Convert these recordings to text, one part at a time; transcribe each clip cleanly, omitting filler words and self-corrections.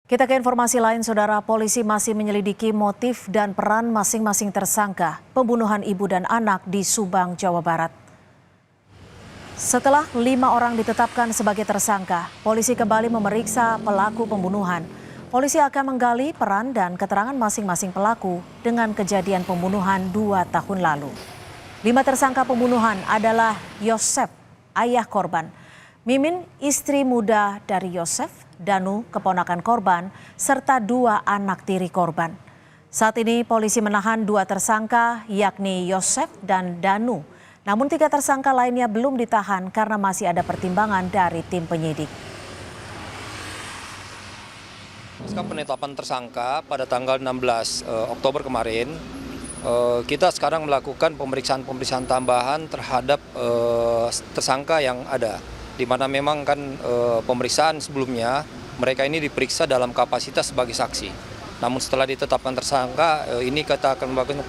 Kita ke informasi lain, Saudara. Polisi masih menyelidiki motif dan peran masing-masing tersangka pembunuhan ibu dan anak di Subang, Jawa Barat. Setelah 5 orang ditetapkan sebagai tersangka, polisi kembali memeriksa pelaku pembunuhan. Polisi akan menggali peran dan keterangan masing-masing pelaku dengan kejadian pembunuhan 2 tahun lalu. 5 tersangka pembunuhan adalah Yosef, ayah korban, Mimin, istri muda dari Yosef, Danu, keponakan korban, serta 2 anak tiri korban. Saat ini polisi menahan 2 tersangka, yakni Yosef dan Danu. Namun 3 tersangka lainnya belum ditahan karena masih ada pertimbangan dari tim penyidik. Pasca penetapan tersangka pada tanggal 16 Oktober kemarin, kita sekarang melakukan pemeriksaan tambahan terhadap tersangka yang ada. Di mana memang kan pemeriksaan sebelumnya mereka ini diperiksa dalam kapasitas sebagai saksi. Namun setelah ditetapkan tersangka, ini kita akan melakukan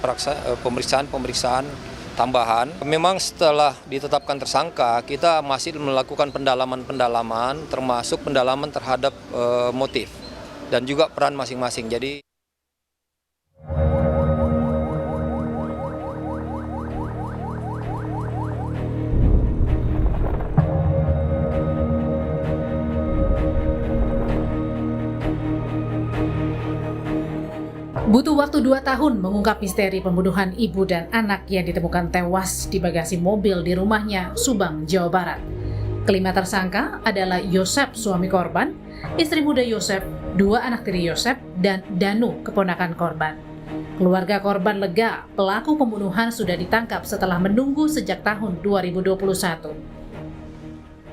pemeriksaan tambahan. Memang setelah ditetapkan tersangka, kita masih melakukan pendalaman termasuk pendalaman terhadap motif dan juga peran masing-masing. Jadi butuh waktu 2 tahun mengungkap misteri pembunuhan ibu dan anak yang ditemukan tewas di bagasi mobil di rumahnya, Subang, Jawa Barat. Kelima tersangka adalah Yosef, suami korban, istri muda Yosef, 2 anak tiri Yosef, dan Danu, keponakan korban. Keluarga korban lega, pelaku pembunuhan sudah ditangkap setelah menunggu sejak tahun 2021.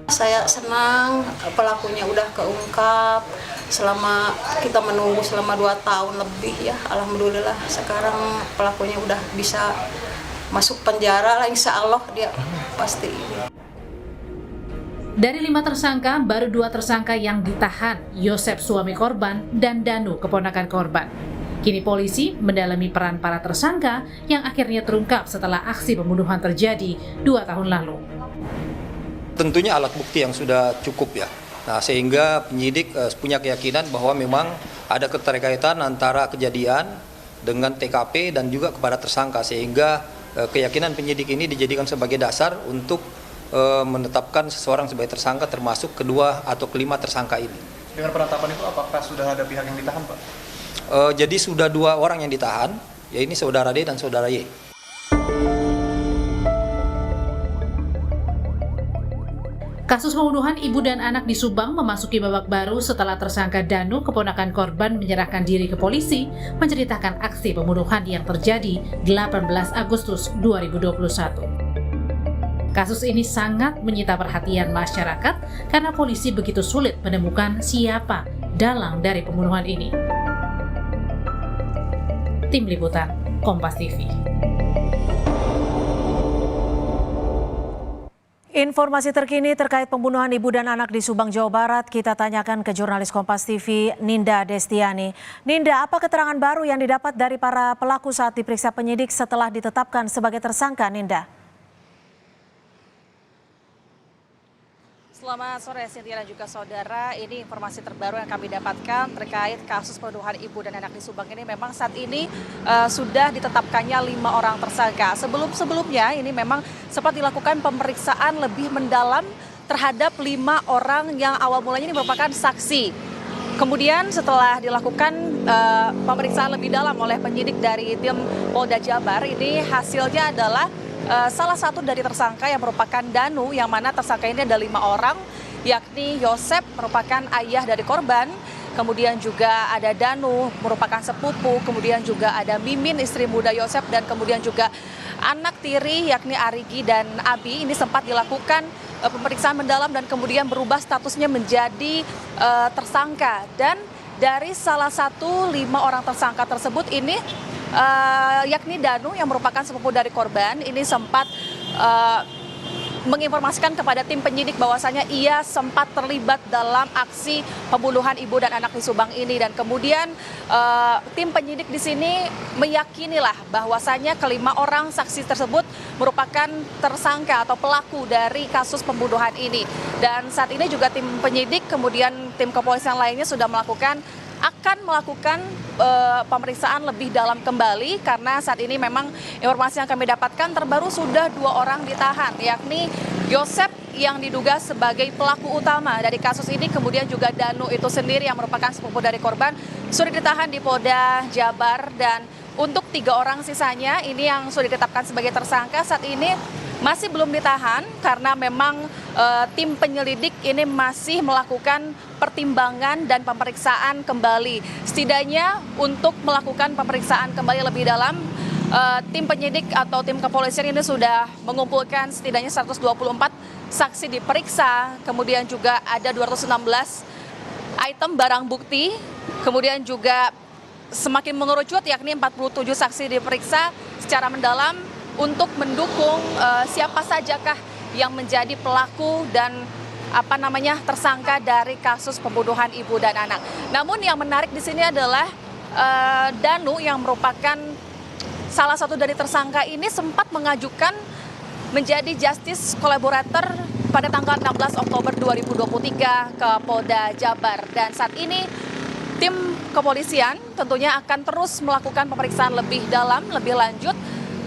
Saya senang pelakunya udah keungkap. Selama kita menunggu selama 2 tahun lebih ya, alhamdulillah sekarang pelakunya udah bisa masuk penjara lah, insya Allah dia pasti. Dari 5 tersangka, baru 2 tersangka yang ditahan, Yosef suami korban dan Danu keponakan korban. Kini polisi mendalami peran para tersangka yang akhirnya terungkap setelah aksi pembunuhan terjadi 2 tahun lalu. tentunya alat bukti yang sudah cukup ya. Nah, sehingga penyidik punya keyakinan bahwa memang ada keterkaitan antara kejadian dengan TKP dan juga kepada tersangka, sehingga keyakinan penyidik ini dijadikan sebagai dasar untuk menetapkan seseorang sebagai tersangka, termasuk kedua atau kelima tersangka ini. Dengan penetapan itu apakah sudah ada pihak yang ditahan, Pak? Jadi sudah 2 orang yang ditahan, ya ini saudara D dan saudara Y. Kasus pembunuhan ibu dan anak di Subang memasuki babak baru setelah tersangka Danu, keponakan korban, menyerahkan diri ke polisi, menceritakan aksi pembunuhan yang terjadi 18 Agustus 2021. Kasus ini sangat menyita perhatian masyarakat karena polisi begitu sulit menemukan siapa dalang dari pembunuhan ini. Tim Liputan, Kompas TV. Informasi terkini terkait pembunuhan ibu dan anak di Subang, Jawa Barat, kita tanyakan ke jurnalis Kompas TV, Ninda Destiani. Ninda, apa keterangan baru yang didapat dari para pelaku saat diperiksa penyidik setelah ditetapkan sebagai tersangka, Ninda? Selamat sore, Cynthia dan juga saudara. Ini informasi terbaru yang kami dapatkan terkait kasus pembunuhan ibu dan anak di Subang ini. Memang saat ini sudah ditetapkannya 5 orang tersangka. Sebelumnya ini memang sempat dilakukan pemeriksaan lebih mendalam terhadap 5 orang yang awal mulanya ini merupakan saksi. Kemudian setelah dilakukan pemeriksaan lebih dalam oleh penyidik dari tim Polda Jabar, ini hasilnya adalah salah satu dari tersangka yang merupakan Danu, yang mana tersangka ini ada 5 orang, yakni Yosef merupakan ayah dari korban, kemudian juga ada Danu merupakan sepupu, kemudian juga ada Mimin istri muda Yosef, dan kemudian juga anak tiri yakni Arigi dan Abi. Ini sempat dilakukan pemeriksaan mendalam dan kemudian berubah statusnya menjadi tersangka. Dan dari salah satu 5 orang tersangka tersebut ini yakni Danu yang merupakan sepupu dari korban, ini sempat menginformasikan kepada tim penyidik bahwasanya ia sempat terlibat dalam aksi pembunuhan ibu dan anak di Subang ini. Dan kemudian tim penyidik di sini meyakinilah bahwasanya kelima orang saksi tersebut merupakan tersangka atau pelaku dari kasus pembunuhan ini. Dan saat ini juga tim penyidik kemudian tim kepolisian lainnya sudah melakukan akan melakukan pemeriksaan lebih dalam kembali karena saat ini memang informasi yang kami dapatkan terbaru sudah 2 orang ditahan, yakni Yosep yang diduga sebagai pelaku utama dari kasus ini, kemudian juga Danu itu sendiri yang merupakan sepupu dari korban sudah ditahan di Polda Jabar, dan untuk 3 orang sisanya ini yang sudah ditetapkan sebagai tersangka saat ini masih belum ditahan karena memang tim penyelidik ini masih melakukan pertimbangan dan pemeriksaan kembali. Setidaknya untuk melakukan pemeriksaan kembali lebih dalam, tim penyidik atau tim kepolisian ini sudah mengumpulkan setidaknya 124 saksi diperiksa, kemudian juga ada 216 item barang bukti, kemudian juga semakin mengerucut yakni 47 saksi diperiksa secara mendalam untuk mendukung siapa sajakah yang menjadi pelaku dan tersangka dari kasus pembunuhan ibu dan anak. Namun yang menarik di sini adalah Danu yang merupakan salah satu dari tersangka ini sempat mengajukan menjadi justice collaborator pada tanggal 16 Oktober 2023 ke Polda Jabar, dan saat ini tim kepolisian tentunya akan terus melakukan pemeriksaan lebih dalam, lebih lanjut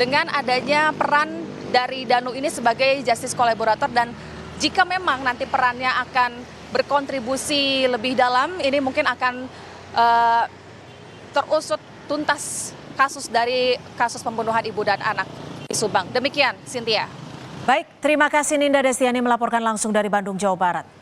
dengan adanya peran dari Danu ini sebagai justice collaborator, dan jika memang nanti perannya akan berkontribusi lebih dalam, ini mungkin akan terusut tuntas kasus pembunuhan ibu dan anak di Subang. Demikian, Cynthia. Baik, terima kasih Ninda Destiani melaporkan langsung dari Bandung, Jawa Barat.